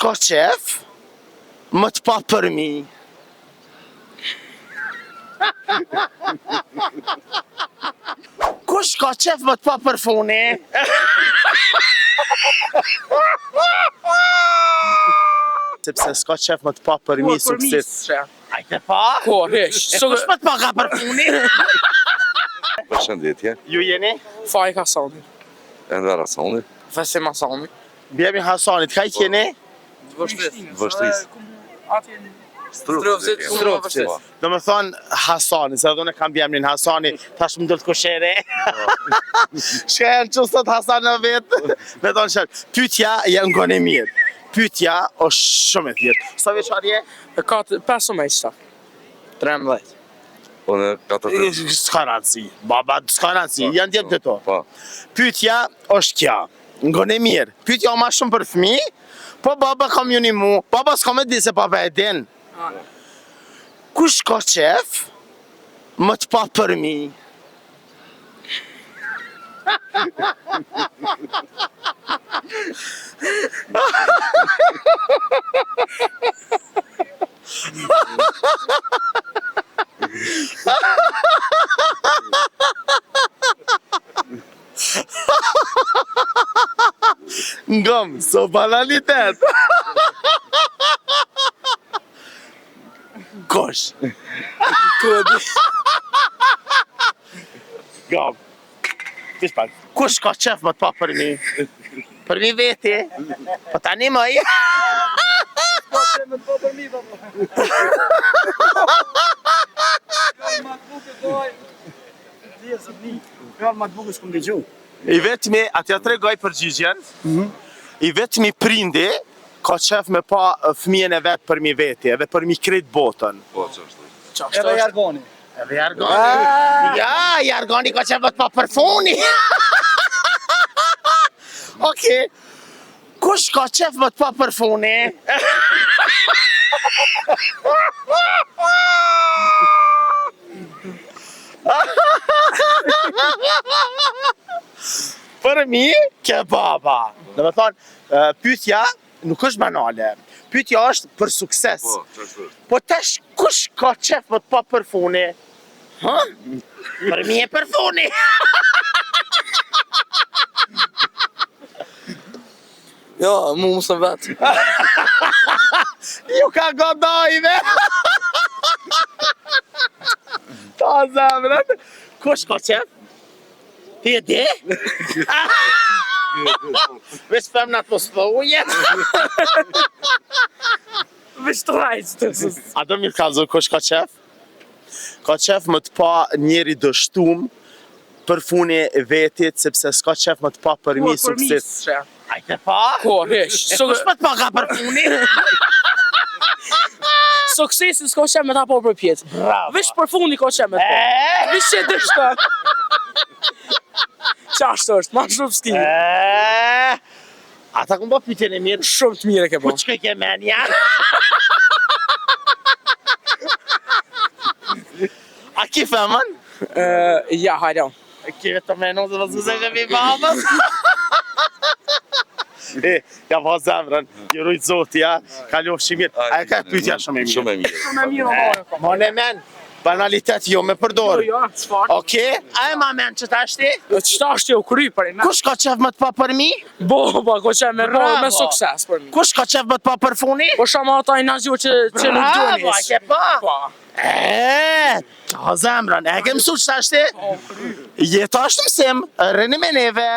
ka qef më të pa për mi? Kush ka qef më të pa për funi? Sepse s'ka qef më të pa për mi sukses. Ajte pa? Ko, hiç. Kush më të pa ka për funi? Përshëndetje, Ju jeni? Faik Hasani. Enver Hasani, Vesim Hasani. Bjemi Hasanit, ka i kjeni? vështris. Strovësit, Strovësit. Do me thonë Hasani, se edhe unë kam bjemnin Hasani, tash më dëllë të kushere. Shkërë që sot Hasan në vetë. Me thonë shërë, pytja janë ngone mirë. Pytja është shumë e thjeshtë. Sa veçar je? 15 qëta. 13. Unë 4. S'ka rëndësi, baba, s'ka rëndësi, janë djemë të to. Po, Pytja është kja, ngone mirë. Pytja o ma shumë për fëmi, po baba kam ju një mu, baba s'ka me di se baba e din. Kush ka qef më të pa për mi? Ngëm, so banalitet. Kush? Ngëm. Kish pak. Kush ka qef më të pa për mi? Për mi veti? Po tani më i? I vetëmi, atja tregoj përgjigjen, i vetëmi prindi ka qef me pa fëmijën e vetë për mi veti, edhe për mi krejt botën. po që është. Edhe Jargoni. Edhe Jargoni? Ja, Jargoni ka qef më të pa për funi. Okej. Kush ka qef më të pa për funi? Për mi, kebaba. Dhe me thonë, pyetja nuk është banale. Pyetja është për sukses. Po, që është. Po tash, kush ka qef më të pa për funi? Ha? Për mi e për funi. Jo, mu mësën vetë. Ju ka godojve. Ta zemrët. Kush ka qef? Ti e di? Veç femnat mos po uje. Veç të rajtë të sës. A do mirë kalzo, kush ka qef? Ka qef më të pa njeri dështum për funi vetit, sepse s'ka qef më të pa për mi sukses. Ajte pa? Ko, hiç. Kush më të pa ka për funi? Suksesi s'ka qenë me ta po për pjetë. Bravo. Veç për fundi ka qenë me ta po. Veç që dështon. Qashtë është, ma shumë s'ki. Ata ku mba pyetjen e mirë? Shumë të mire ke Ku po. që ke menja? A ki femën? Ja, hajde. Ki të menon se vazhuse që mi babës? Ja po zemrën, ju rujtë zoti, ja, ka lofë shimirë. A e ka pyetja shumë e mirë. Shumë e mirë. Shumë e mirë, Mone men, banalitet jo me përdor. Jo, s'far. Okej, a e ma men që ta shti? Qëta është jo kry për e na. Kush ka qef më të pa për mi? Bo, ko qenë me Bravo. rrë me sukses për mi. Kush ka qef më të pa për funi? Po shama ata i nazjo që nuk gjoni. Bravo, a ke pa? Pa. Ta zemrën, e ke mësu që ta shti? Jeta është mësim, rëni me neve.